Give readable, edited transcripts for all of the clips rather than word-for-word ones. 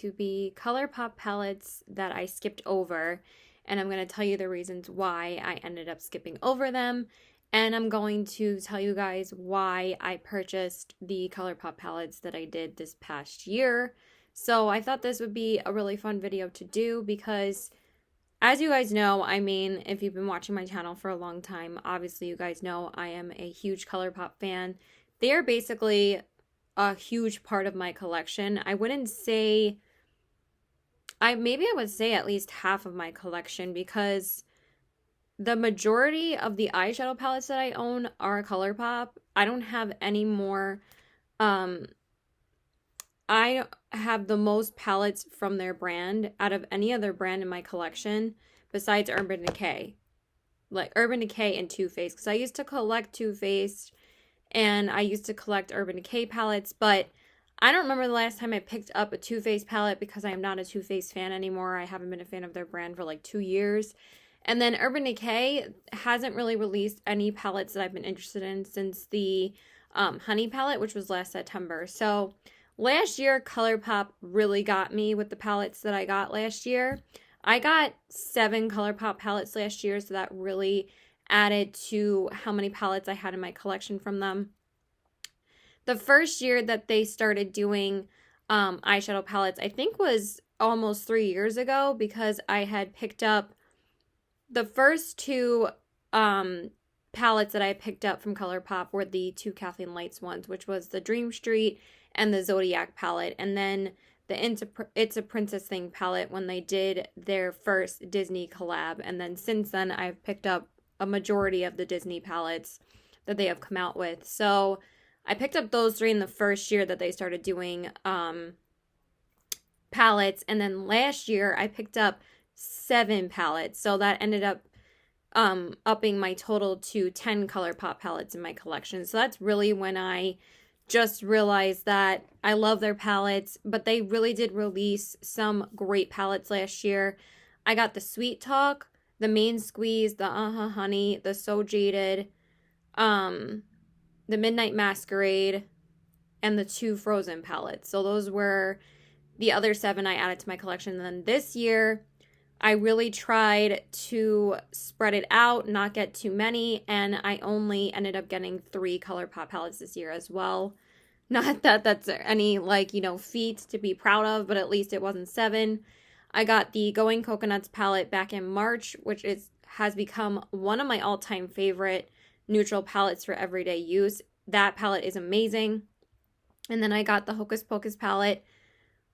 to be Colourpop palettes that I skipped over, and I'm going to tell you the reasons why I ended up skipping over them, and I'm going to tell you guys why I purchased the Colourpop palettes that I did this past year. So I thought this would be a really fun video to do because, as you guys know, I mean, if you've been watching my channel for a long time, obviously you guys know I am a huge Colourpop fan. They are basically a huge part of my collection. I wouldn't say, maybe I would say at least half of my collection, because the majority of the eyeshadow palettes that I own are Colourpop. I don't have any more. I have the most palettes from their brand out of any other brand in my collection besides Urban Decay. Like Urban Decay and Too Faced, because I used to collect Too Faced and I used to collect Urban Decay palettes, but I don't remember the last time I picked up a Too Faced palette because I am not a Too Faced fan anymore. I haven't been a fan of their brand for like 2 years. And then Urban Decay hasn't really released any palettes that I've been interested in since the Honey palette, which was last September. So last year, Colourpop really got me with the palettes that I got last year. I got 7 Colourpop palettes last year, so that really added to how many palettes I had in my collection from them. The first year that they started doing eyeshadow palettes, I think was almost 3 years ago, because I had picked up the first 2 palettes that I picked up from Colourpop were the 2 Kathleen Lights ones, which was the Dream Street and the Zodiac palette, and then the It's a Princess Thing palette when they did their first Disney collab. And then since then, I've picked up a majority of the Disney palettes that they have come out with. So I picked up those 3 in the first year that they started doing palettes, and then last year I picked up 7 palettes. So that ended up upping my total to 10 Colourpop palettes in my collection. So that's really when I just realized that I love their palettes, but they really did release some great palettes last year. I got the Sweet Talk, the Main Squeeze, the Honey, the So Jaded, the Midnight Masquerade, and the 2 Frozen palettes. So those were the other 7 I added to my collection. And then this year, I really tried to spread it out, not get too many, and I only ended up getting 3 Colourpop palettes this year as well. Not that that's any, like, you know, feat to be proud of, but at least it wasn't 7. I got the Going Coconuts palette back in March, which has become one of my all-time favorite neutral palettes for everyday use. That palette is amazing. And then I got the Hocus Pocus palette,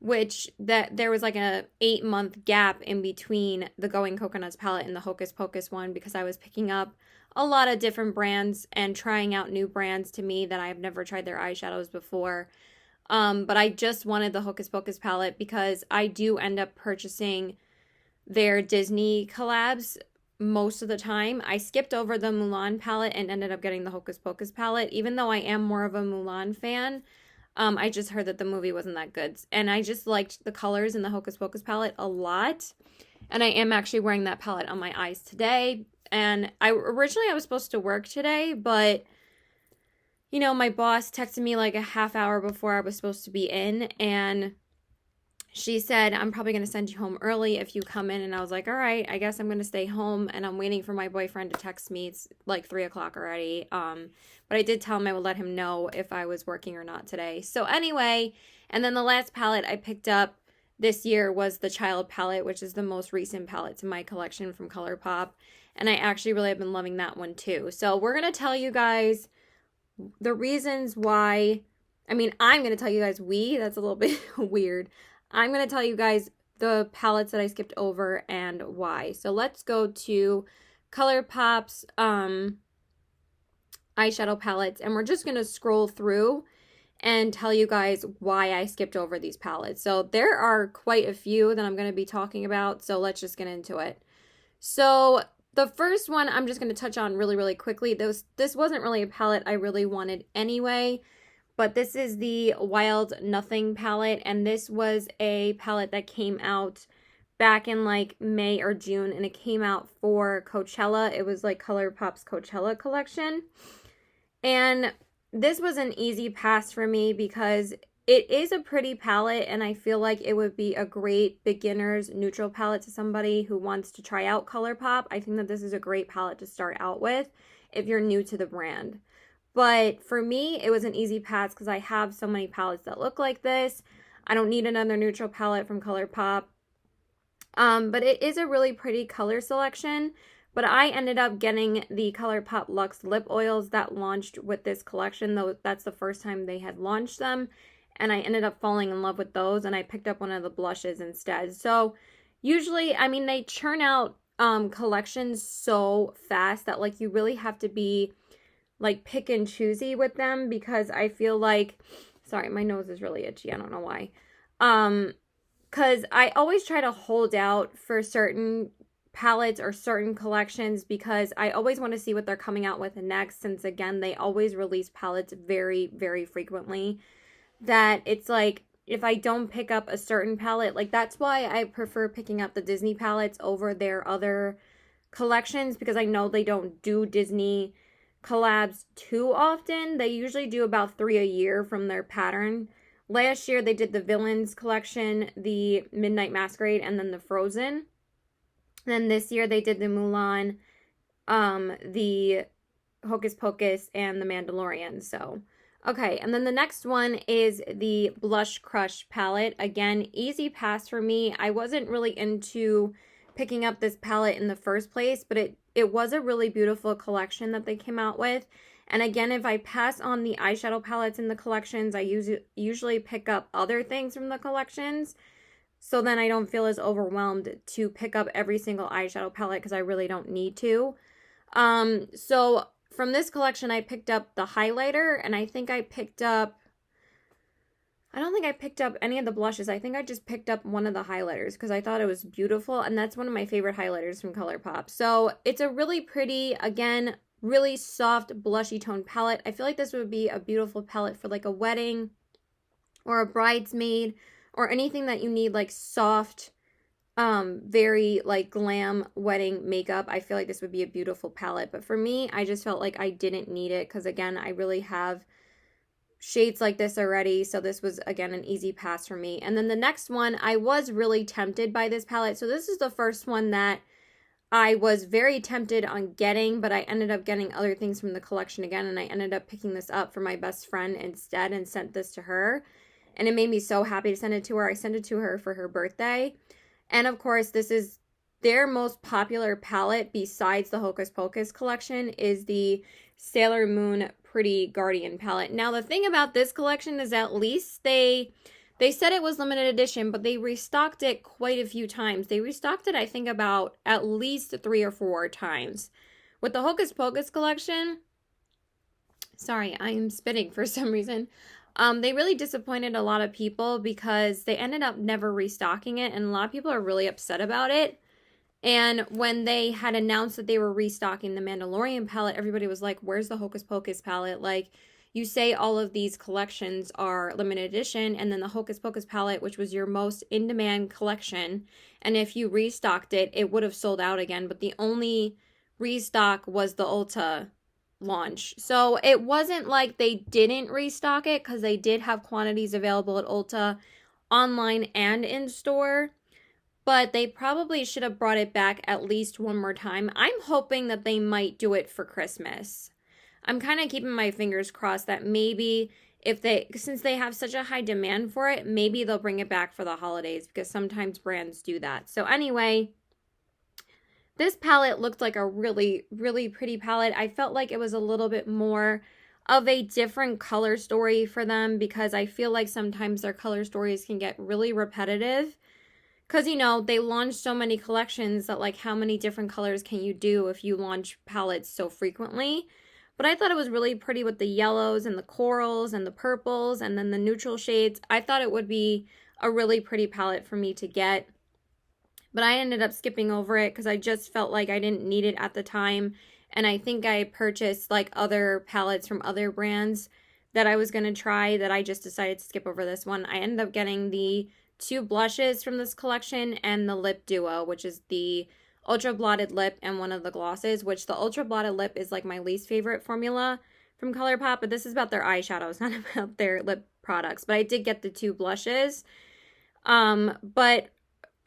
which there was like a 8-month gap in between the Going Coconuts palette and the Hocus Pocus one, because I was picking up a lot of different brands and trying out new brands to me that I've never tried their eyeshadows before. But I just wanted the Hocus Pocus palette because I do end up purchasing their Disney collabs most of the time. I skipped over the Mulan palette and ended up getting the Hocus Pocus palette, even though I am more of a Mulan fan. I just heard that the movie wasn't that good, and I just liked the colors in the Hocus Pocus palette a lot, and I am actually wearing that palette on my eyes today. And originally I was supposed to work today, but, you know, my boss texted me like a half hour before I was supposed to be in, and she said, I'm probably going to send you home early if you come in. And I was like, all right, I guess I'm going to stay home. And I'm waiting for my boyfriend to text me. It's like 3 o'clock already. But I did tell him I would let him know if I was working or not today. So anyway, and then the last palette I picked up this year was the Child palette, which is the most recent palette in my collection from Colourpop. And I actually really have been loving that one too. So we're going to tell you guys the reasons why. I mean, I'm going to tell you guys that's a little bit weird. I'm going to tell you guys the palettes that I skipped over and why. So let's go to Colourpop's eyeshadow palettes, and we're just going to scroll through and tell you guys why I skipped over these palettes. So there are quite a few that I'm going to be talking about, so let's just get into it. So the first one I'm just going to touch on really, really quickly. This wasn't really a palette I really wanted anyway. But this is the Wild Nothing palette, and this was a palette that came out back in like May or June, and it came out for Coachella. It was like Colourpop's Coachella collection. And this was an easy pass for me because it is a pretty palette, and I feel like it would be a great beginner's neutral palette to somebody who wants to try out Colourpop. I think that this is a great palette to start out with if you're new to the brand. But for me, it was an easy pass because I have so many palettes that look like this. I don't need another neutral palette from Colourpop. But it is a really pretty color selection. But I ended up getting the Colourpop Luxe lip oils that launched with this collection, though that's the first time they had launched them. And I ended up falling in love with those, and I picked up one of the blushes instead. So usually, I mean, they churn out collections so fast that like you really have to be like pick and choosy with them, because I feel like, sorry, my nose is really itchy. I don't know why. Because I always try to hold out for certain palettes or certain collections because I always want to see what they're coming out with next, since again, they always release palettes very, very frequently, that it's like, if I don't pick up a certain palette, like that's why I prefer picking up the Disney palettes over their other collections, because I know they don't do Disney collabs too often. They usually do about 3 a year from their pattern. Last year they did the Villains collection, the Midnight Masquerade, and then the Frozen. Then this year they did the Mulan, the Hocus Pocus, and the Mandalorian. So, okay. And then the next one is the Blush Crush palette. Again, easy pass for me. I wasn't really into picking up this palette in the first place, but it was a really beautiful collection that they came out with. And again, if I pass on the eyeshadow palettes in the collections, I usually pick up other things from the collections. So then I don't feel as overwhelmed to pick up every single eyeshadow palette because I really don't need to. So from this collection, I picked up the highlighter, and I think I picked up, I don't think I picked up any of the blushes. I think I just picked up one of the highlighters because I thought it was beautiful, and that's one of my favorite highlighters from Colourpop. So it's a really pretty, again, really soft blushy tone palette. I feel like this would be a beautiful palette for like a wedding or a bridesmaid, or anything that you need like soft, very like glam wedding makeup. I feel like this would be a beautiful palette. But for me, I just felt like I didn't need it because again, I really have shades like this already. So this was again an easy pass for me. And then the next one, I was really tempted by this palette. So this is the first one that I was very tempted on getting, but I ended up getting other things from the collection again, and I ended up picking this up for my best friend instead and sent this to her. And it made me so happy to send it to her. I sent it to her for her birthday. And of course, this is their most popular palette besides the Hocus Pocus collection, is the Sailor Moon Pretty Guardian palette. Now, the thing about this collection is at least they said it was limited edition, but they restocked it quite a few times. They restocked it, I think, about at least 3 or 4 times. With the Hocus Pocus collection, sorry, I'm spitting for some reason. They really disappointed a lot of people because they ended up never restocking it, and a lot of people are really upset about it. And when they had announced that they were restocking the Mandalorian palette, everybody was like, where's the Hocus Pocus palette? Like, you say all of these collections are limited edition, and then the Hocus Pocus palette, which was your most in-demand collection, and if you restocked it, it would have sold out again, but the only restock was the Ulta launch. So it wasn't like they didn't restock it, because they did have quantities available at Ulta online and in store, but they probably should have brought it back at least one more time. I'm hoping that they might do it for Christmas. I'm kind of keeping my fingers crossed that maybe since they have such a high demand for it, maybe they'll bring it back for the holidays, because sometimes brands do that. So anyway, this palette looked like a really, really pretty palette. I felt like it was a little bit more of a different color story for them, because I feel like sometimes their color stories can get really repetitive. Because, you know, they launch so many collections that, like, how many different colors can you do if you launch palettes so frequently? But I thought it was really pretty with the yellows and the corals and the purples and then the neutral shades. I thought it would be a really pretty palette for me to get. But I ended up skipping over it because I just felt like I didn't need it at the time. And I think I purchased like other palettes from other brands that I was going to try, that I just decided to skip over this one. I ended up getting the 2 blushes from this collection and the lip duo, which is the Ultra Blotted Lip and one of the glosses, which the Ultra Blotted Lip is like my least favorite formula from Colourpop, but this is about their eyeshadows, not about their lip products, but I did get the 2 blushes. But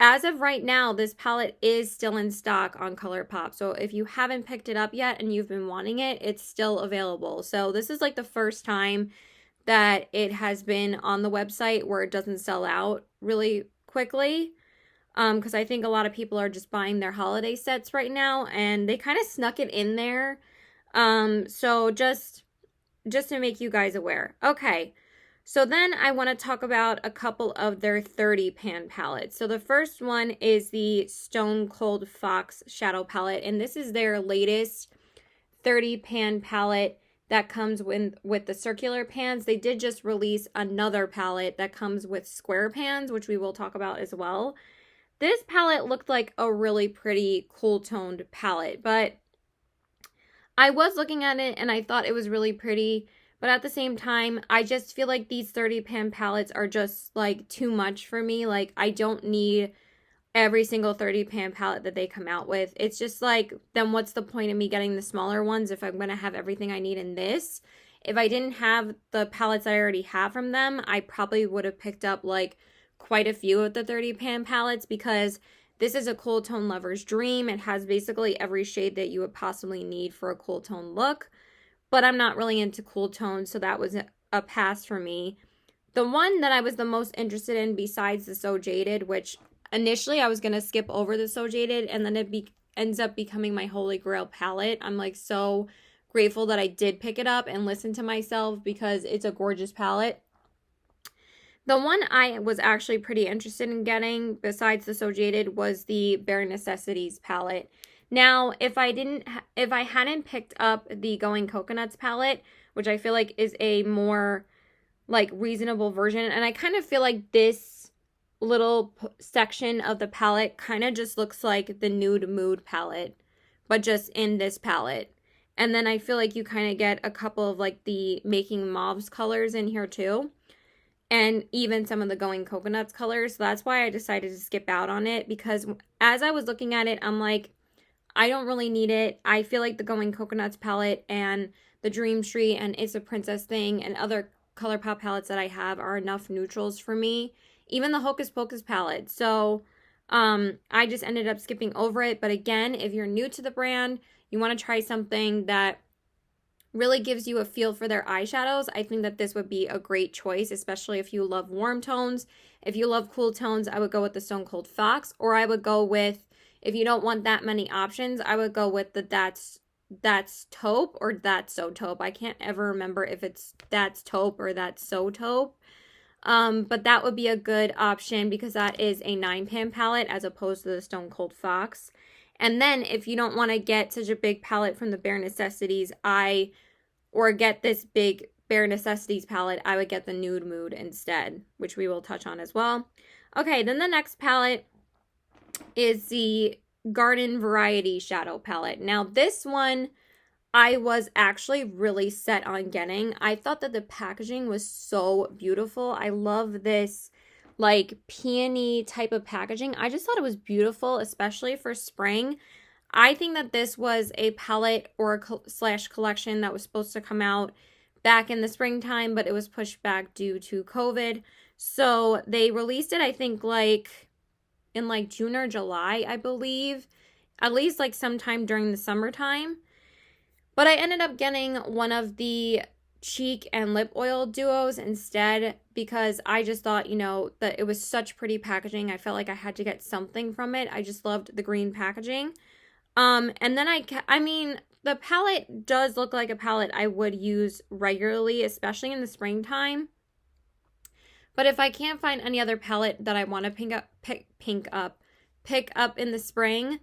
as of right now, this palette is still in stock on Colourpop. So if you haven't picked it up yet and you've been wanting it, it's still available. So this is like the first time that it has been on the website where it doesn't sell out really quickly. Because I think a lot of people are just buying their holiday sets right now, and they kind of snuck it in there. So just to make you guys aware. Okay. So then I want to talk about a couple of their 30 pan palettes. So the first one is the Stone Cold Fox Shadow Palette, and this is their latest 30 pan palette that comes with the circular pans. They did just release another palette that comes with square pans, which we will talk about as well. This palette looked like a really pretty cool toned palette, but I was looking at it and I thought it was really pretty. But at the same time, I just feel like these 30 pan palettes are just like too much for me. Like, I don't need every single 30 pan palette that they come out with. It's just like, then what's the point of me getting the smaller ones if I'm going to have everything I need in this? If I didn't have the palettes I already have from them, I probably would have picked up like quite a few of the 30 pan palettes, because this is a cool tone lover's dream. It has basically every shade that you would possibly need for a cool tone look. But I'm not really into cool tones, so that was a pass for me. The one that I was the most interested in besides the So Jaded, which initially I was going to skip over the So Jaded, and then it ends up becoming my holy grail palette. I'm like so grateful that I did pick it up and listen to myself, because it's a gorgeous palette. The one I was actually pretty interested in getting besides the So Jaded was the Bare Necessities palette. Now, if I hadn't picked up the Going Coconuts palette, which I feel like is a more like reasonable version, and I kind of feel like this little section of the palette kind of just looks like the Nude Mood palette, but just in this palette. And then I feel like you kind of get a couple of like the Making Mauves colors in here too, and even some of the Going Coconuts colors. So that's why I decided to skip out on it, because as I was looking at it, I'm like, I don't really need it. I feel like the Going Coconuts palette and the Dream Tree and It's a Princess thing and other Colourpop palettes that I have are enough neutrals for me. Even the Hocus Pocus palette. So I just ended up skipping over it. But again, if you're new to the brand, you want to try something that really gives you a feel for their eyeshadows, I think that this would be a great choice, especially if you love warm tones. If you love cool tones, I would go with the Stone Cold Fox, or I would go with, if you don't want that many options, I would go with the That's Taupe or That's So Taupe. I can't ever remember if it's That's Taupe or That's So Taupe. But that would be a good option, because that is a 9-pan palette as opposed to the Stone Cold Fox. And then if you don't want to get such a big palette from the Bare Necessities, or get this big Bare Necessities palette, I would get the Nude Mood instead, which we will touch on as well. Okay, then the next palette is the Garden Variety Shadow Palette. Now this one I was actually really set on getting. I thought that the packaging was so beautiful. I love this like peony type of packaging. I just thought it was beautiful, especially for spring. I think that this was a palette or slash collection that was supposed to come out back in the springtime, but it was pushed back due to COVID. So they released it, I think, like in like June or July, I believe, at least like sometime during the summertime. But I ended up getting one of the cheek and lip oil duos instead, because I just thought, you know, that it was such pretty packaging. I felt like I had to get something from it. I just loved the green packaging. And then I mean, the palette does look like a palette I would use regularly, especially in the springtime. But if I can't find any other palette that I want to pick up in the spring,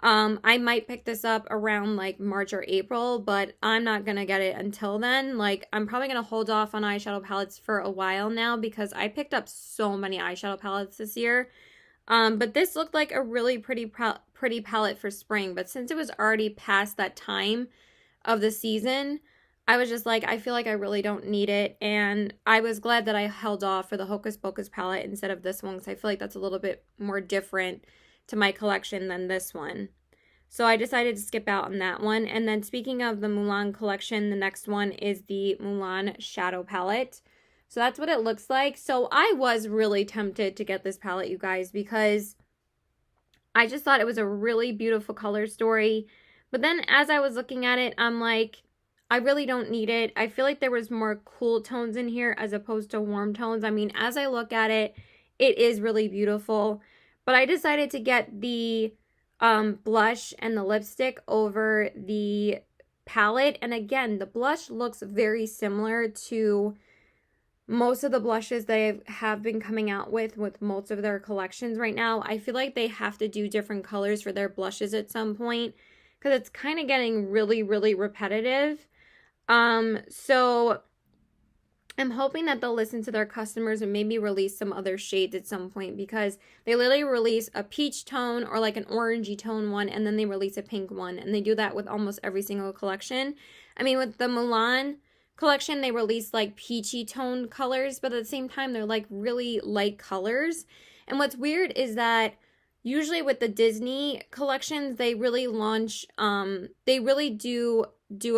I might pick this up around like March or April, but I'm not going to get it until then. Like, I'm probably going to hold off on eyeshadow palettes for a while now, because I picked up so many eyeshadow palettes this year. But this looked like a really pretty palette for spring. But since it was already past that time of the season, I was just like, I feel like I really don't need it. And I was glad that I held off for the Hocus Pocus palette instead of this one, because I feel like that's a little bit more different to my collection than this one. So I decided to skip out on that one. And then speaking of the Mulan collection, the next one is the Mulan Shadow Palette. So that's what it looks like. So I was really tempted to get this palette, you guys, because I just thought it was a really beautiful color story. But then as I was looking at it, I'm like, I really don't need it. I feel like there was more cool tones in here as opposed to warm tones. I mean, as I look at it, it is really beautiful. But I decided to get the blush and the lipstick over the palette. And again, the blush looks very similar to most of the blushes they have been coming out with most of their collections right now. I feel like they have to do different colors for their blushes at some point because it's kind of getting really, really repetitive. So I'm hoping that they'll listen to their customers and maybe release some other shades at some point, because they literally release a peach tone or like an orangey tone one, and then they release a pink one, and they do that with almost every single collection. I mean, with the Mulan collection, they release like peachy tone colors, but at the same time, they're like really light colors. And what's weird is that usually with the Disney collections, they really launch, they really do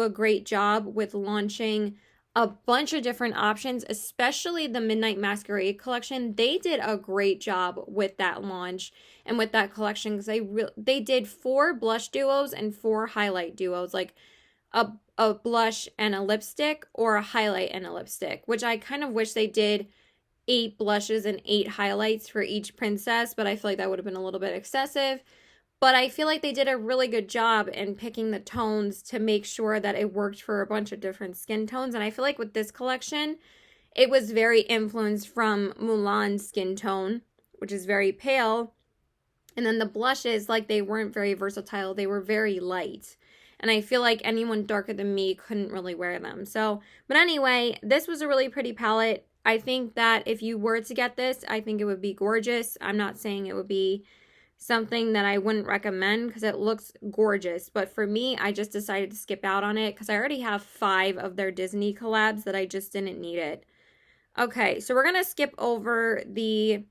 a great job with launching a bunch of different options, especially the Midnight Masquerade collection. They did a great job with that launch and with that collection, because they did 4 blush duos and 4 highlight duos, like a blush and a lipstick, or a highlight and a lipstick, which I kind of wish they did 8 blushes and 8 highlights for each princess, but I feel like that would have been a little bit excessive. But I feel like they did a really good job in picking the tones to make sure that it worked for a bunch of different skin tones. And I feel like with this collection, it was very influenced from Mulan's skin tone, which is very pale. And then the blushes, like, they weren't very versatile. They were very light. And I feel like anyone darker than me couldn't really wear them. So, but anyway, this was a really pretty palette. I think that if you were to get this, I think it would be gorgeous. I'm not saying it would be something that I wouldn't recommend because it looks gorgeous. But for me, I just decided to skip out on it because I already have 5 of their Disney collabs that I just didn't need it. Okay, so we're going to skip over the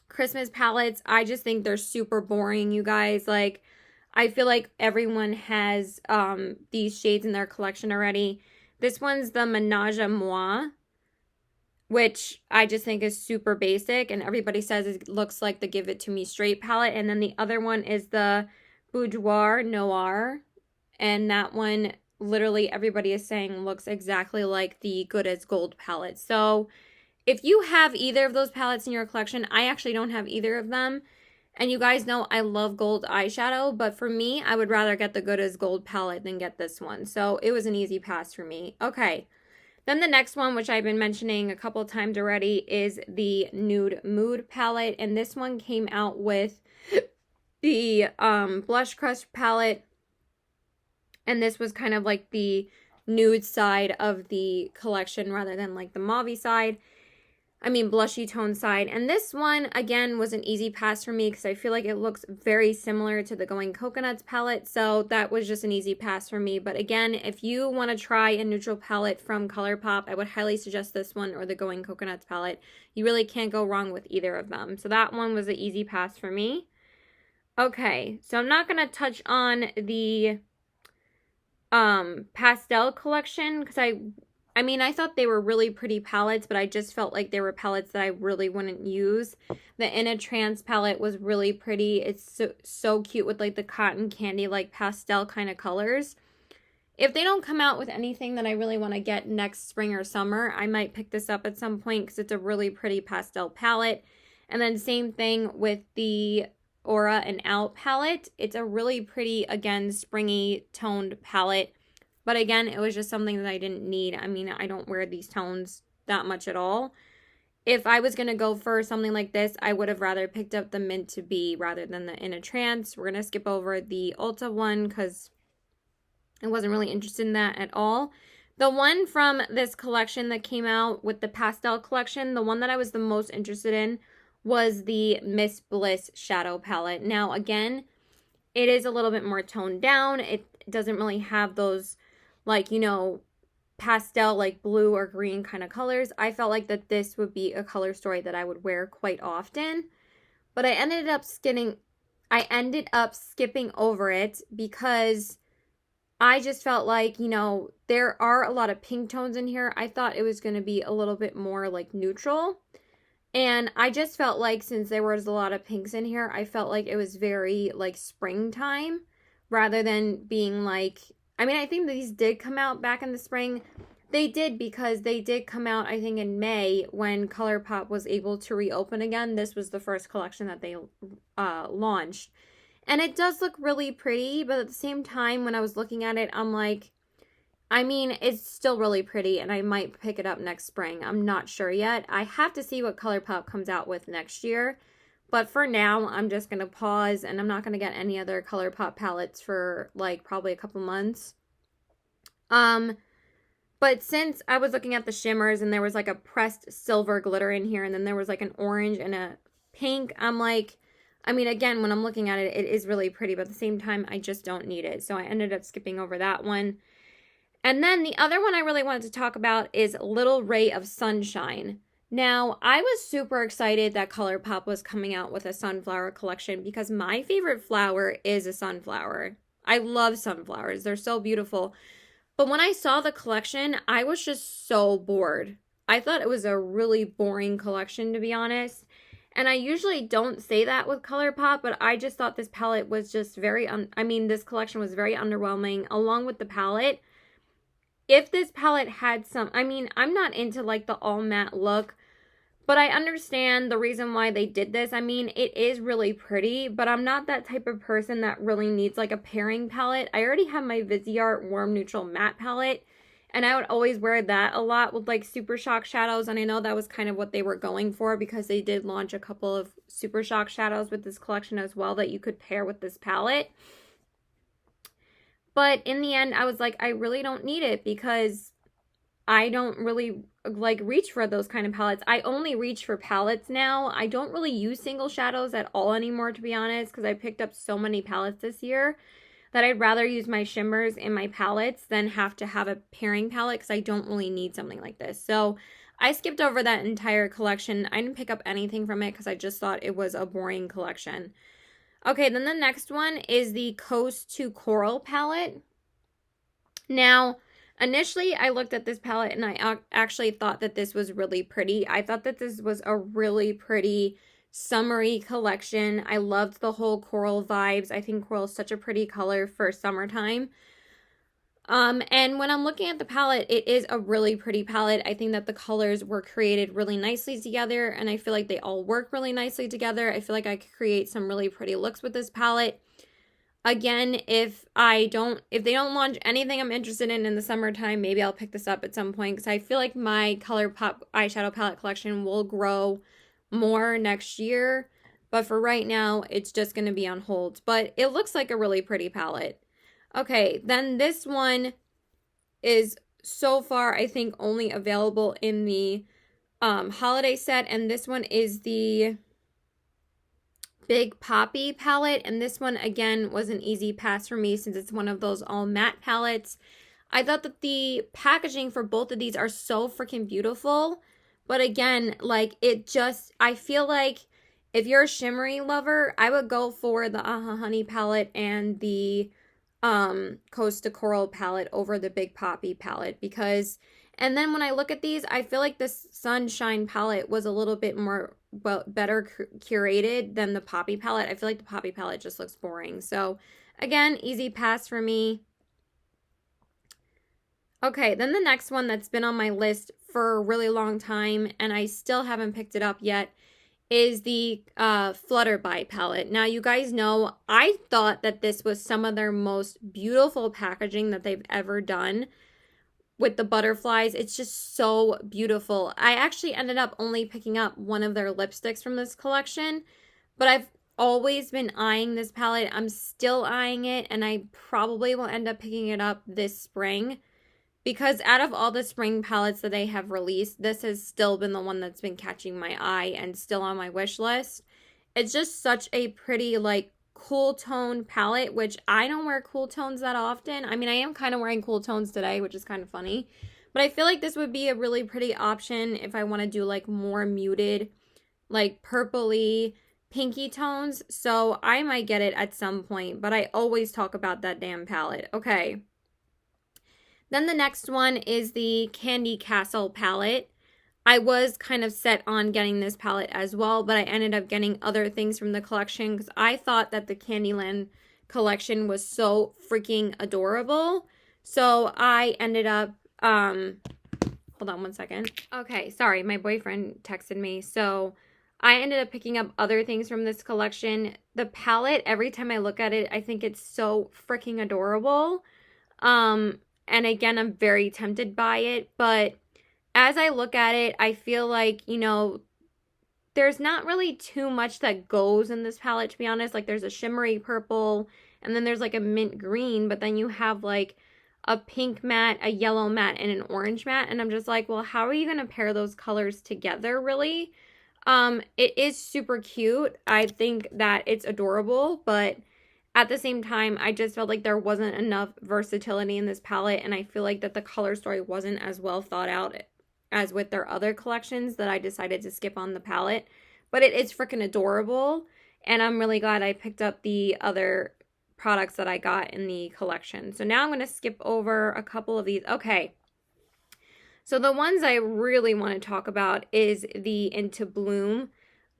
Christmas palettes. I just think they're super boring, you guys. Like, I feel like everyone has these shades in their collection already. This one's the Menage a Moi, which I just think is super basic, and everybody says it looks like the Give It To Me Straight palette. And then the other one is the Boudoir Noir, and that one, literally everybody is saying looks exactly like the Good as Gold palette. So if you have either of those palettes in your collection, I actually don't have either of them. And you guys know I love gold eyeshadow, but for me, I would rather get the Good as Gold palette than get this one. So it was an easy pass for me. Okay. Then the next one, which I've been mentioning a couple of times already, is the Nude Mood palette. And this one came out with the Blush Crush palette. And this was kind of like the nude side of the collection rather than like the mauve side. I mean, blushy tone side. And this one, again, was an easy pass for me because I feel like it looks very similar to the Going Coconuts palette. So that was just an easy pass for me. But again, if you want to try a neutral palette from Colourpop, I would highly suggest this one or the Going Coconuts palette. You really can't go wrong with either of them. So that one was an easy pass for me. Okay, so I'm not going to touch on the pastel collection because I mean, I thought they were really pretty palettes, but I just felt like they were palettes that I really wouldn't use. The In a Trance palette was really pretty. It's so cute with like the cotton candy, like pastel kind of colors. If they don't come out with anything that I really want to get next spring or summer, I might pick this up at some point because it's a really pretty pastel palette. And then same thing with the Aura and Out palette. It's a really pretty, again, springy toned palette. But again, it was just something that I didn't need. I mean, I don't wear these tones that much at all. If I was going to go for something like this, I would have rather picked up the Mint to Be rather than the In a Trance. We're going to skip over the Ulta one because I wasn't really interested in that at all. The one from this collection that came out with the pastel collection, the one that I was the most interested in was the Miss Bliss Shadow palette. Now, again, it is a little bit more toned down. It doesn't really have those, like, you know, pastel, like blue or green kind of colors. I felt like that this would be a color story that I would wear quite often. But I ended up skipping over it because I just felt like, there are a lot of pink tones in here. I thought it was going to be a little bit more like neutral. And I just felt like since there was a lot of pinks in here, I felt like it was very like springtime rather than being like, I mean, I think these did come out back in the spring. They did because they did come out, I think, in May when Colourpop was able to reopen again. This was the first collection that they launched. And it does look really pretty, but at the same time, when I was looking at it, I'm like, I mean, it's still really pretty, and I might pick it up next spring. I'm not sure yet. I have to see what Colourpop comes out with next year. But for now, I'm just going to pause, and I'm not going to get any other Colourpop palettes for, like, probably a couple months. But since I was looking at the shimmers, and there was, like, a pressed silver glitter in here, and then there was, like, an orange and a pink, I'm like, I mean, again, when I'm looking at it, it is really pretty, but at the same time, I just don't need it. So I ended up skipping over that one. And then the other one I really wanted to talk about is Little Ray of Sunshine. Now, I was super excited that Colourpop was coming out with a sunflower collection because my favorite flower is a sunflower. I love sunflowers. They're so beautiful. But when I saw the collection, I was just so bored. I thought it was a really boring collection, to be honest. And I usually don't say that with Colourpop, but I just thought this palette was just this collection was very underwhelming along with the palette. If this palette had some, I'm not into like the all matte look, but I understand the reason why they did this. I mean, it is really pretty, but I'm not that type of person that really needs like a pairing palette. I already have my Viseart Warm Neutral Matte palette, and I would always wear that a lot with like Super Shock shadows, and I know that was kind of what they were going for because they did launch a couple of Super Shock shadows with this collection as well that you could pair with this palette. But in the end, I was like, I really don't need it because I don't really like reach for those kind of palettes. I only reach for palettes now. I don't really use single shadows at all anymore, to be honest, because I picked up so many palettes this year that I'd rather use my shimmers in my palettes than have to have a pairing palette because I don't really need something like this. So I skipped over that entire collection. I didn't pick up anything from it because I just thought it was a boring collection. Okay, then the next one is the Coast to Coral palette. Now, initially, I looked at this palette and I actually thought that this was really pretty. I thought that this was a really pretty summery collection. I loved the whole coral vibes. I think coral is such a pretty color for summertime. And when I'm looking at the palette, it is a really pretty palette. I think that the colors were created really nicely together, and I feel like they all work really nicely together. I feel like I could create some really pretty looks with this palette. Again, if they don't launch anything I'm interested in the summertime, maybe I'll pick this up at some point because I feel like my Colourpop eyeshadow palette collection will grow more next year. But for right now, it's just going to be on hold. But it looks like a really pretty palette. Okay, then this one is so far, I think, only available in the holiday set. And this one is the Big Poppy palette. And this one, again, was an easy pass for me since it's one of those all matte palettes. I thought that the packaging for both of these are so freaking beautiful. But again, like, I feel like if you're a shimmery lover, I would go for the Aha Honey palette and the Coast to Coral palette over the Big Poppy palette and then when I look at these, I feel like this Sunshine palette was a little bit more, better curated than the Poppy palette. I feel like the Poppy palette just looks boring. So again, easy pass for me. Okay, then the next one that's been on my list for a really long time and I still haven't picked it up yet is the Flutterby palette. Now, you guys know, I thought that this was some of their most beautiful packaging that they've ever done with the butterflies. It's just so beautiful. I actually ended up only picking up one of their lipsticks from this collection, but I've always been eyeing this palette. I'm still eyeing it, and I probably will end up picking it up this spring. Because out of all the spring palettes that they have released, this has still been the one that's been catching my eye and still on my wish list. It's just such a pretty, like, cool tone palette, which I don't wear cool tones that often. I mean, I am kind of wearing cool tones today, which is kind of funny. But I feel like this would be a really pretty option if I want to do, like, more muted, like, purpley, pinky tones. So I might get it at some point, but I always talk about that damn palette. Okay. Then the next one is the Candy Castle palette. I was kind of set on getting this palette as well, but I ended up getting other things from the collection because I thought that the Candyland collection was so freaking adorable. So I ended up, hold on one second. Okay, sorry, my boyfriend texted me. So I ended up picking up other things from this collection. The palette, every time I look at it, I think it's so freaking adorable. And again, I'm very tempted by it, but as I look at it, I feel like, you know, there's not really too much that goes in this palette, to be honest. Like, there's a shimmery purple, and then there's like a mint green, but then you have like a pink matte, a yellow matte, and an orange matte, and I'm just like, well, how are you going to pair those colors together, really? It is super cute. I think that it's adorable, but at the same time, I just felt like there wasn't enough versatility in this palette, and I feel like that the color story wasn't as well thought out as with their other collections that I decided to skip on the palette. But it is freaking adorable, and I'm really glad I picked up the other products that I got in the collection. So now I'm going to skip over a couple of these. Okay. So the ones I really want to talk about is the Into Bloom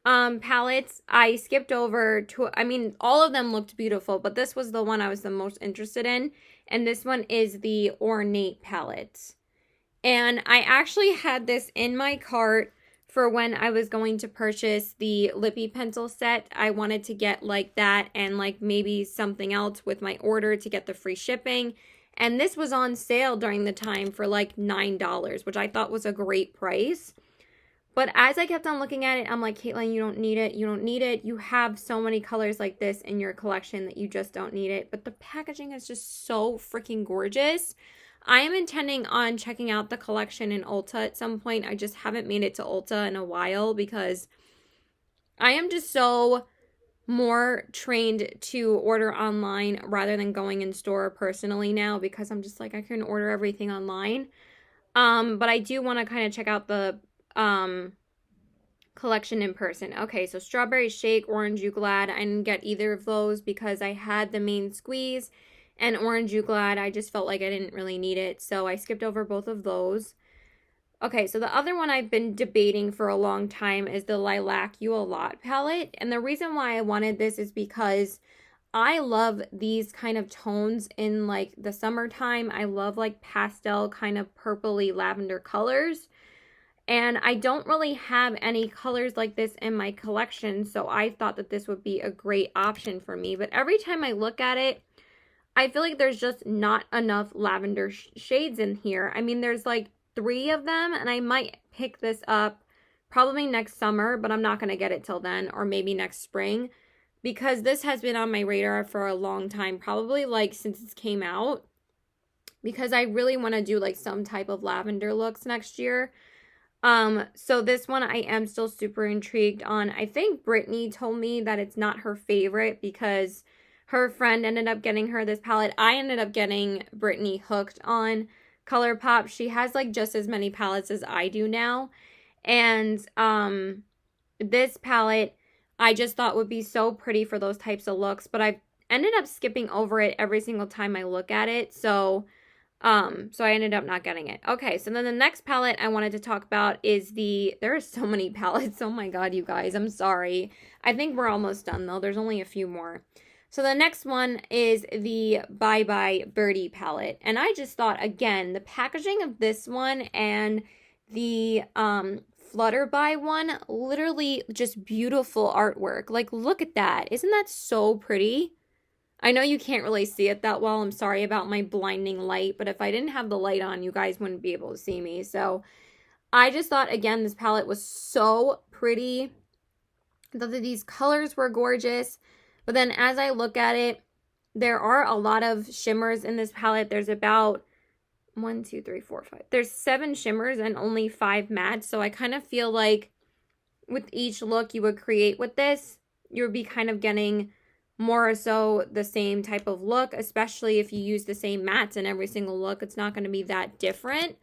palettes. I skipped over to, I mean, all of them looked beautiful, but this was the one I was the most interested in. And this one is the Ornate palette. And I actually had this in my cart for when I was going to purchase the Lippy pencil set. I wanted to get like that and like maybe something else with my order to get the free shipping. And this was on sale during the time for like $9, which I thought was a great price. But as I kept on looking at it, I'm like, Caitlin, you don't need it. You don't need it. You have so many colors like this in your collection that you just don't need it. But the packaging is just so freaking gorgeous. I am intending on checking out the collection in Ulta at some point. I just haven't made it to Ulta in a while because I am just so more trained to order online rather than going in store personally now because I'm just like, I can order everything online. But I do want to kind of check out the collection in person. Okay, so Strawberry Shake, Orange You Glad. I didn't get either of those because I had the Main Squeeze and Orange You Glad. I just felt like I didn't really need it, so I skipped over both of those. Okay, so the other one I've been debating for a long time is the Lilac You a Lot palette. And the reason why I wanted this is because I love these kind of tones in like the summertime. I love like pastel kind of purpley lavender colors. And I don't really have any colors like this in my collection, so I thought that this would be a great option for me. But every time I look at it, I feel like there's just not enough lavender shades in here. I mean, there's like 3 of them, and I might pick this up probably next summer, but I'm not going to get it till then, or maybe next spring, because this has been on my radar for a long time, probably like since it came out, because I really want to do like some type of lavender looks next year. So this one I am still super intrigued on. I think Brittany told me that it's not her favorite because her friend ended up getting her this palette. I ended up getting Brittany hooked on Colourpop. She has like just as many palettes as I do now. And this palette I just thought would be so pretty for those types of looks, but I ended up skipping over it every single time I look at it. So I ended up not getting it. Okay, so then the next palette I wanted to talk about is there are so many palettes. Oh my god, you guys, I'm sorry. I think we're almost done though. There's only a few more. So the next one is the Bye Bye Birdie palette. And I just thought, again, the packaging of this one and the Flutterby one, literally just beautiful artwork. Like, look at that. Isn't that so pretty? I know you can't really see it that well. I'm sorry about my blinding light, but if I didn't have the light on, you guys wouldn't be able to see me. So I just thought, again, this palette was so pretty. I thought that these colors were gorgeous. But then as I look at it, there are a lot of shimmers in this palette. There's about 1, 2, 3, 4, 5. There's 7 shimmers and only 5 mattes. So I kind of feel like with each look you would create with this, you would be kind of getting more or so the same type of look, especially if you use the same mattes in every single look. It's not going to be that different.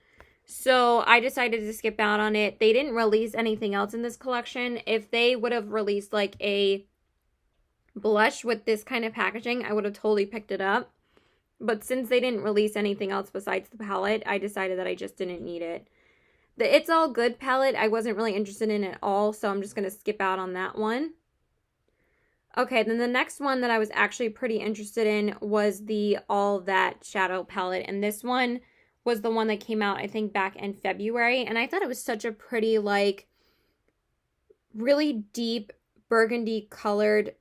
So I decided to skip out on it. They didn't release anything else in this collection. If they would have released like a blush with this kind of packaging, I would have totally picked it up. But since they didn't release anything else besides the palette, I decided that I just didn't need it. The It's All Good palette, I wasn't really interested in at all, so I'm just going to skip out on that one. Okay, then the next one that I was actually pretty interested in was the All That Shadow palette. And this one was the one that came out, I think, back in February. And I thought it was such a pretty, like, really deep burgundy colored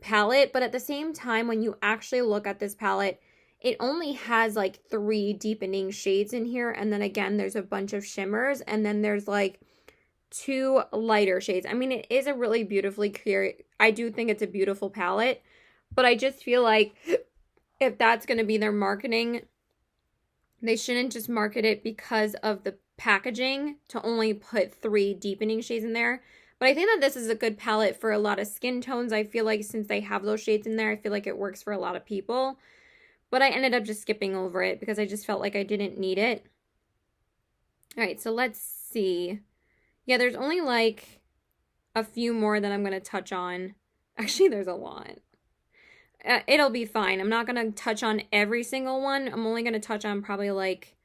palette. But at the same time, when you actually look at this palette, it only has like 3 deepening shades in here. And then again, there's a bunch of shimmers. And then there's like 2 lighter shades. I mean, it is a really beautifully clear, I do think it's a beautiful palette, but I just feel like if that's going to be their marketing, they shouldn't just market it because of the packaging to only put 3 deepening shades in there. But I think that this is a good palette for a lot of skin tones. I feel like since they have those shades in there, I feel like it works for a lot of people. But I ended up just skipping over it because I just felt like I didn't need it. All right, so let's see. Yeah, there's only like a few more that I'm going to touch on. Actually, there's a lot. It'll be fine. I'm not going to touch on every single one. I'm only going to touch on probably like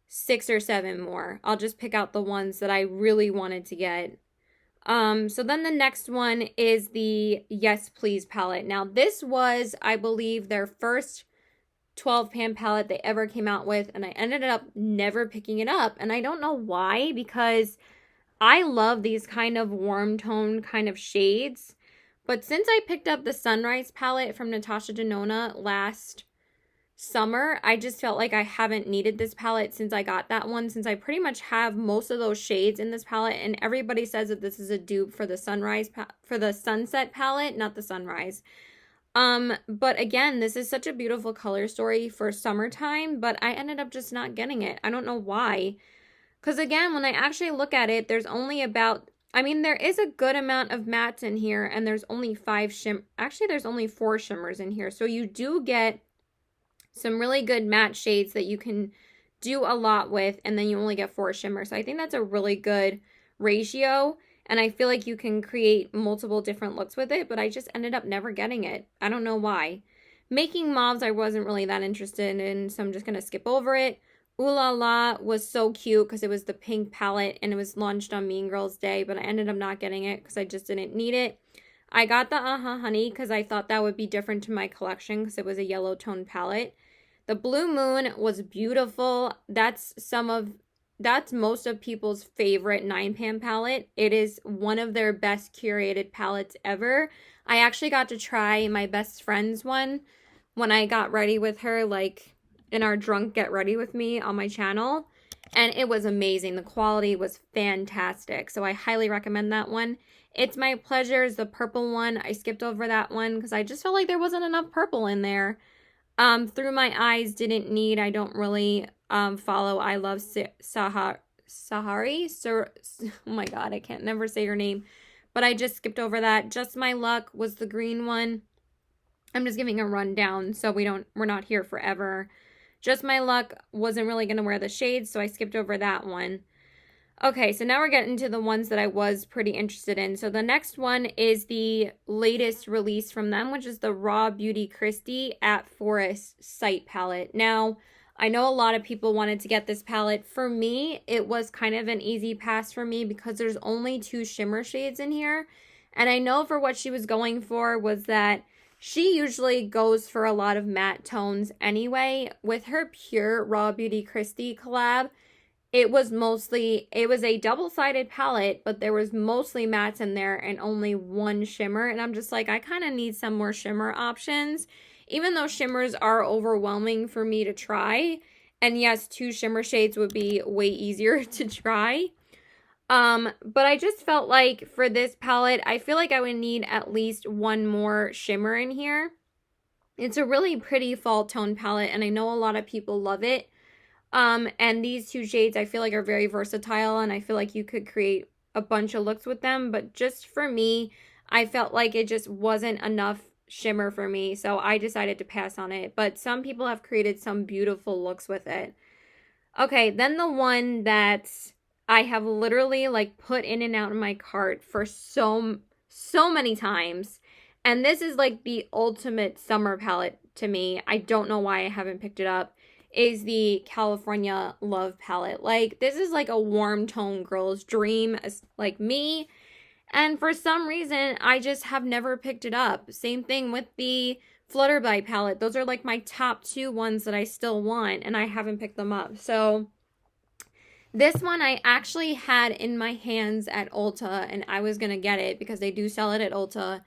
6 or 7 more. I'll just pick out the ones that I really wanted to get. So then the next one is the Yes Please palette. Now this was, I believe, their first 12 pan palette they ever came out with, and I ended up never picking it up. And I don't know why, because I love these kind of warm tone kind of shades. But since I picked up the Sunrise palette from Natasha Denona last summer, I just felt like I haven't needed this palette since I got that one, since I pretty much have most of those shades in this palette. And everybody says that this is a dupe for the Sunset palette, not the Sunrise. But again, this is such a beautiful color story for summertime, but I ended up just not getting it. I don't know why. Because again, when I actually look at it, there's only about, I mean, there is a good amount of mattes in here, and there's only 5 actually there's only 4 shimmers in here. So you do get some really good matte shades that you can do a lot with, and then you only get 4 shimmers. So I think that's a really good ratio, and I feel like you can create multiple different looks with it, but I just ended up never getting it. I don't know why. Making Mauves I wasn't really that interested in, so I'm just going to skip over it. Ooh La La was so cute because it was the pink palette and it was launched on Mean Girls Day, but I ended up not getting it because I just didn't need it. I got the Honey because I thought that would be different to my collection because it was a yellow tone palette. The Blue Moon was beautiful. That's most of people's favorite 9-pan palette. It is one of their best curated palettes ever. I actually got to try my best friend's one when I got ready with her, like in our drunk get ready with me on my channel, and it was amazing. The quality was fantastic, so I highly recommend that one. It's My Pleasures, the purple one. I skipped over that one because I just felt like there wasn't enough purple in there. Through My Eyes, didn't need. I don't really follow I Love Sahari. Oh my god, I can't never say her name, but I just skipped over that. Just My Luck was the green one. I'm just giving a rundown so we're not here forever. Just My Luck wasn't really going to wear the shades, so I skipped over that one. Okay, so now we're getting to the ones that I was pretty interested in. So the next one is the latest release from them, which is the Raw Beauty Christie at Forest Sight palette. Now, I know a lot of people wanted to get this palette. For me, it was kind of an easy pass for me because there's only 2 shimmer shades in here. And I know for what she was going for was that she usually goes for a lot of matte tones anyway. With her pure Raw Beauty Christie collab, it was a double-sided palette, but there was mostly mattes in there and only 1 shimmer. And I'm just like, I kind of need some more shimmer options, even though shimmers are overwhelming for me to try. And yes, 2 shimmer shades would be way easier to try. But I just felt like for this palette, I feel like I would need at least 1 more shimmer in here. It's a really pretty fall tone palette, and I know a lot of people love it. And these 2 shades I feel like are very versatile, and I feel like you could create a bunch of looks with them. But just for me, I felt like it just wasn't enough shimmer for me, so I decided to pass on it. But some people have created some beautiful looks with it. Okay, then the one that I have literally like put in and out of my cart for so many times, and this is like the ultimate summer palette. to me. I don't know why I haven't picked it up. Is the California Love palette. Like, this is like a warm tone girl's dream, like me. And for some reason, I just have never picked it up. Same thing with the Flutterby palette. Those are like my top two ones that I still want, and I haven't picked them up. So this one I actually had in my hands at Ulta, and I was going to get it because they do sell it at Ulta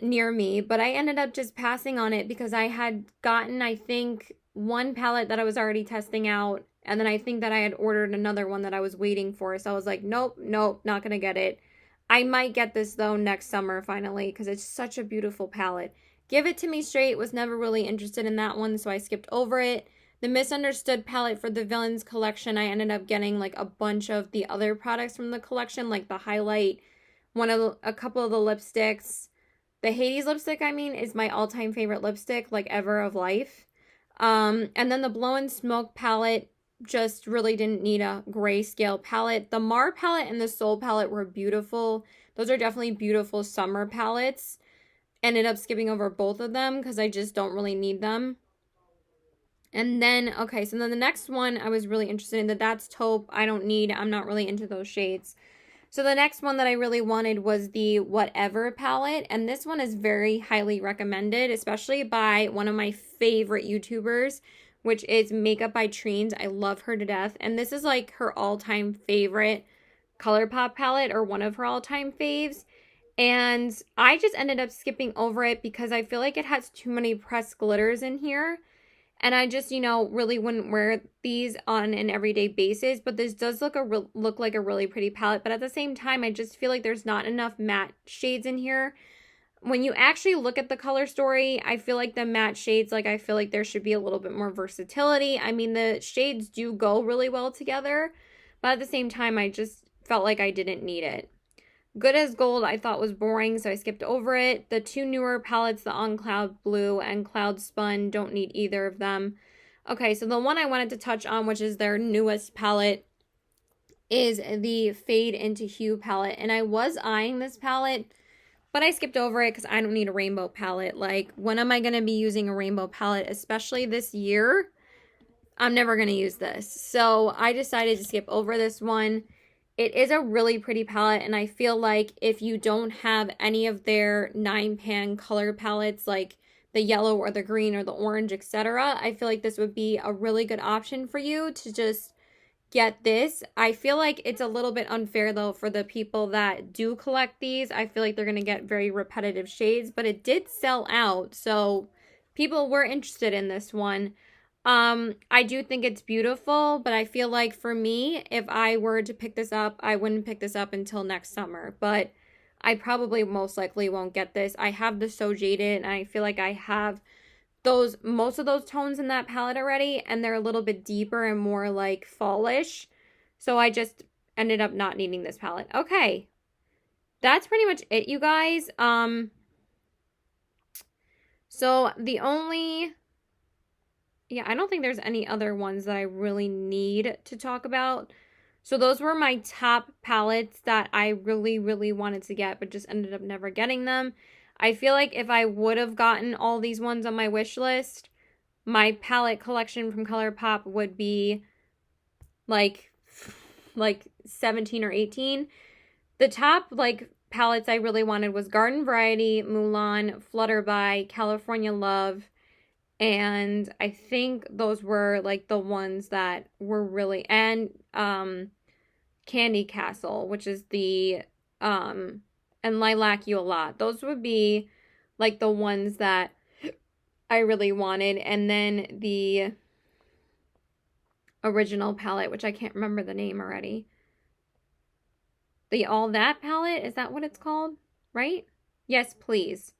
near me. But I ended up just passing on it because I had gotten, I think, one palette that I was already testing out. And then I think that I had ordered another one that I was waiting for. So I was like, nope, not going to get it. I might get this, though, next summer, finally, because it's such a beautiful palette. Give It To Me Straight was never really interested in that one, so I skipped over it. The Misunderstood palette for the Villains collection, I ended up getting, like, a bunch of the other products from the collection, like the highlight, a couple of the lipsticks. The Hades lipstick, I mean, is my all-time favorite lipstick, like, ever of life. And then the Blow and Smoke palette just really didn't need a grayscale palette. The Mar palette and the Soul palette were beautiful. Those are definitely beautiful summer palettes. Ended up skipping over both of them because I just don't really need them. And then, okay, so then the next one I was really interested in. That's Taupe. I don't need, I'm not really into those shades. So the next one that I really wanted was the Whatever palette. And this one is very highly recommended, especially by one of my favorite YouTubers, which is Makeup by Treens. I love her to death. And this is like her all-time favorite Colourpop palette, or one of her all-time faves. And I just ended up skipping over it because I feel like it has too many pressed glitters in here. And I just, really wouldn't wear these on an everyday basis. But this does look like a really pretty palette. But at the same time, I just feel like there's not enough matte shades in here. When you actually look at the color story, I feel like the matte shades, I feel like there should be a little bit more versatility. I mean, the shades do go really well together. But at the same time, I just felt like I didn't need it. Good as Gold I thought was boring, so I skipped over it. The two newer palettes, the On Cloud Blue and Cloud Spun, don't need either of them. Okay, so the one I wanted to touch on, which is their newest palette, is the Fade into Hue palette. And I was eyeing this palette, but I skipped over it because I don't need a rainbow palette. Like, when am I going to be using a rainbow palette, especially this year? I'm never going to use this. So I decided to skip over this one. It is a really pretty palette, and I feel like if you don't have any of their 9-pan color palettes, like the yellow or the green or the orange, etc., I feel like this would be a really good option for you to just get this. I feel like it's a little bit unfair, though, for the people that do collect these. I feel like they're going to get very repetitive shades, but it did sell out, so people were interested in this one. I do think it's beautiful, but I feel like for me, if I were to pick this up, I wouldn't pick this up until next summer, but I probably most likely won't get this. I have the So Jaded, and I feel like I have most of those tones in that palette already, and they're a little bit deeper and more like fallish, so I just ended up not needing this palette. Okay, that's pretty much it, you guys. So the only... yeah, I don't think there's any other ones that I really need to talk about. So those were my top palettes that I really, really wanted to get, but just ended up never getting them. I feel like if I would have gotten all these ones on my wish list, my palette collection from Colourpop would be like 17 or 18. The top palettes I really wanted was Garden Variety, Mulan, Flutterby, California Love, and I think those were the ones that were really, and Candy Castle, which is the and Lilac You a Lot. Those would be the ones that I really wanted. And then the original palette, which I can't remember the name already. The All That palette, is that what it's called? Right? Yes, please.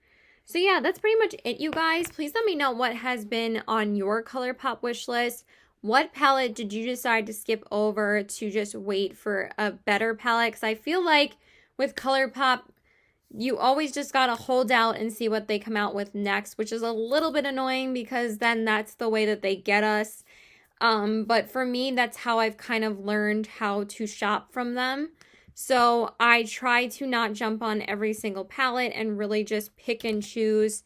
So yeah, that's pretty much it, you guys. Please let me know what has been on your Colourpop wish list. What palette did you decide to skip over to just wait for a better palette? Because I feel like with Colourpop, you always just gotta hold out and see what they come out with next, which is a little bit annoying because then that's the way that they get us. But for me, that's how I've kind of learned how to shop from them. So I try to not jump on every single palette and really just pick and choose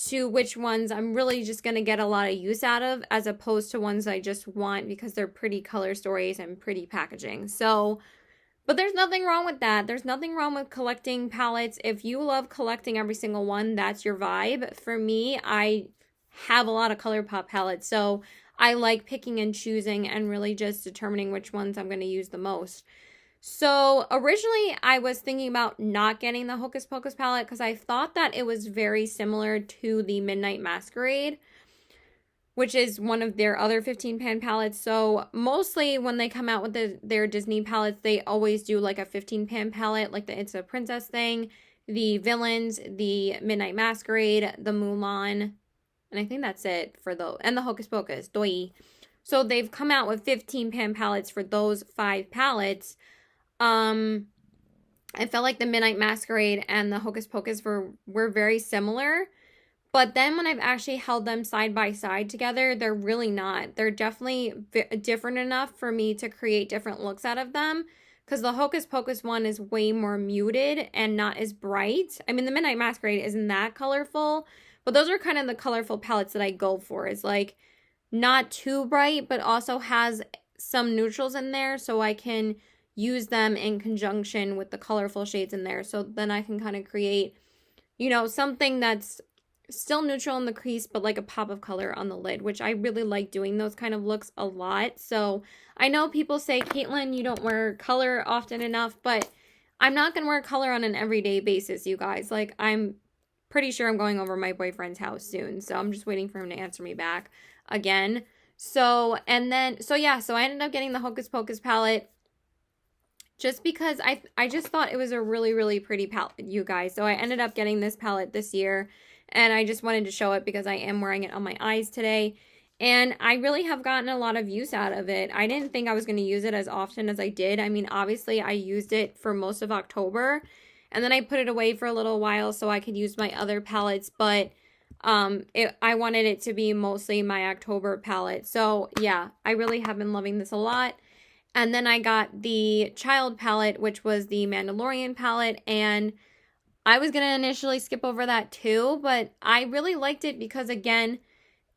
to which ones I'm really just going to get a lot of use out of, as opposed to ones I just want because they're pretty color stories and pretty packaging. So, but there's nothing wrong with that. There's nothing wrong with collecting palettes. If you love collecting every single one, that's your vibe. For me, I have a lot of Colourpop palettes, so I like picking and choosing and really just determining which ones I'm going to use the most. So originally I was thinking about not getting the Hocus Pocus palette because I thought that it was very similar to the Midnight Masquerade, which is one of their other 15 pan palettes. So mostly when they come out with their Disney palettes, they always do like a 15 pan palette, like the It's a Princess thing, the Villains, the Midnight Masquerade, the Mulan, and I think that's it for those, and the Hocus Pocus, doi. So they've come out with 15 pan palettes for those 5 palettes. I felt like the Midnight Masquerade and the Hocus Pocus were very similar. But then when I've actually held them side by side together, they're really not. They're definitely different enough for me to create different looks out of them. Because the Hocus Pocus one is way more muted and not as bright. I mean, the Midnight Masquerade isn't that colorful. But those are kind of the colorful palettes that I go for. It's like not too bright, but also has some neutrals in there. So I can use them in conjunction with the colorful shades in there. So then I can kind of create, you know, something that's still neutral in the crease, but like a pop of color on the lid, which I really like doing those kind of looks a lot. So I know people say, Caitlin, you don't wear color often enough, but I'm not going to wear color on an everyday basis, you guys. Like, I'm pretty sure I'm going over my boyfriend's house soon. So I'm just waiting for him to answer me back again. So, and then, so yeah, so I ended up getting the Hocus Pocus palette just because I just thought it was a really, really pretty palette, you guys. So I ended up getting this palette this year. And I just wanted to show it because I am wearing it on my eyes today. And I really have gotten a lot of use out of it. I didn't think I was going to use it as often as I did. I mean, obviously, I used it for most of October. And then I put it away for a little while so I could use my other palettes. But I wanted it to be mostly my October palette. So, yeah, I really have been loving this a lot. And then I got the Child palette, which was the Mandalorian palette. And I was going to initially skip over that too, but I really liked it because, again,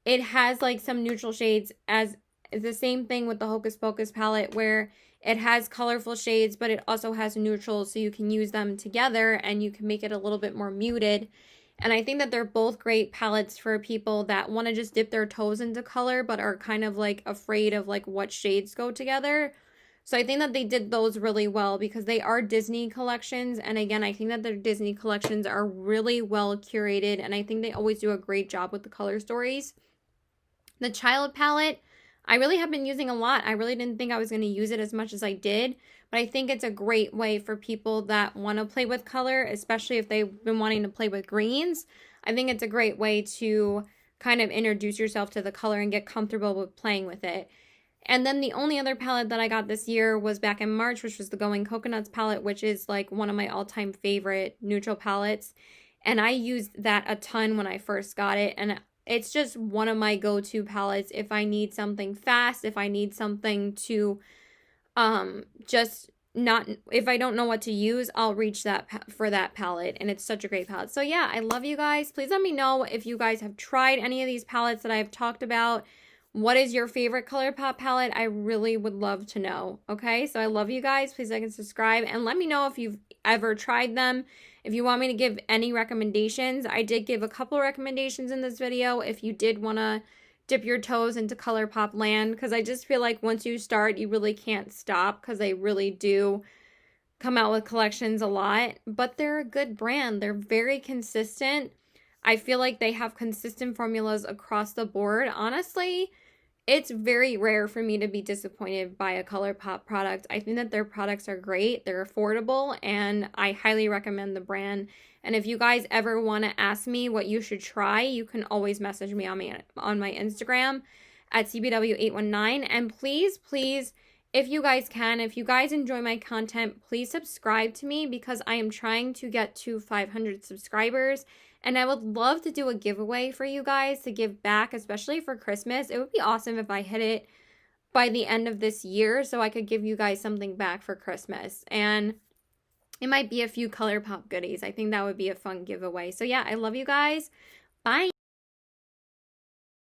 it has like some neutral shades, as the same thing with the Hocus Pocus palette, where it has colorful shades, but it also has neutrals, so you can use them together and you can make it a little bit more muted. And I think that they're both great palettes for people that want to just dip their toes into color, but are kind of like afraid of like what shades go together. So I think that they did those really well because they are Disney collections. And again, I think that their Disney collections are really well curated. And I think they always do a great job with the color stories. The Child palette, I really have been using a lot. I really didn't think I was going to use it as much as I did. But I think it's a great way for people that want to play with color, especially if they've been wanting to play with greens. I think it's a great way to kind of introduce yourself to the color and get comfortable with playing with it. And then the only other palette that I got this year was back in March, which was the Going Coconuts palette, which is like one of my all-time favorite neutral palettes. And I used that a ton when I first got it. And it's just one of my go-to palettes if I need something fast, if I need something to just not, if I don't know what to use, I'll reach for that palette. And it's such a great palette. So yeah, I love you guys. Please let me know if you guys have tried any of these palettes that I've talked about. What is your favorite Colourpop palette? I really would love to know. Okay, so I love you guys. Please like and subscribe. And let me know if you've ever tried them. If you want me to give any recommendations. I did give a couple recommendations in this video if you did want to dip your toes into Colourpop land. Because I just feel like once you start, you really can't stop. Because they really do come out with collections a lot. But they're a good brand. They're very consistent. I feel like they have consistent formulas across the board. Honestly, it's very rare for me to be disappointed by a Colourpop product. I think that their products are great. They're affordable, and I highly recommend the brand. And if you guys ever want to ask me what you should try, you can always message me on my Instagram at CBW819. And please, please, if you guys can, if you guys enjoy my content, please subscribe to me because I am trying to get to 500 subscribers. And I would love to do a giveaway for you guys to give back, especially for Christmas. It would be awesome if I hit it by the end of this year so I could give you guys something back for Christmas. And it might be a few Colourpop goodies. I think that would be a fun giveaway. So yeah, I love you guys. Bye.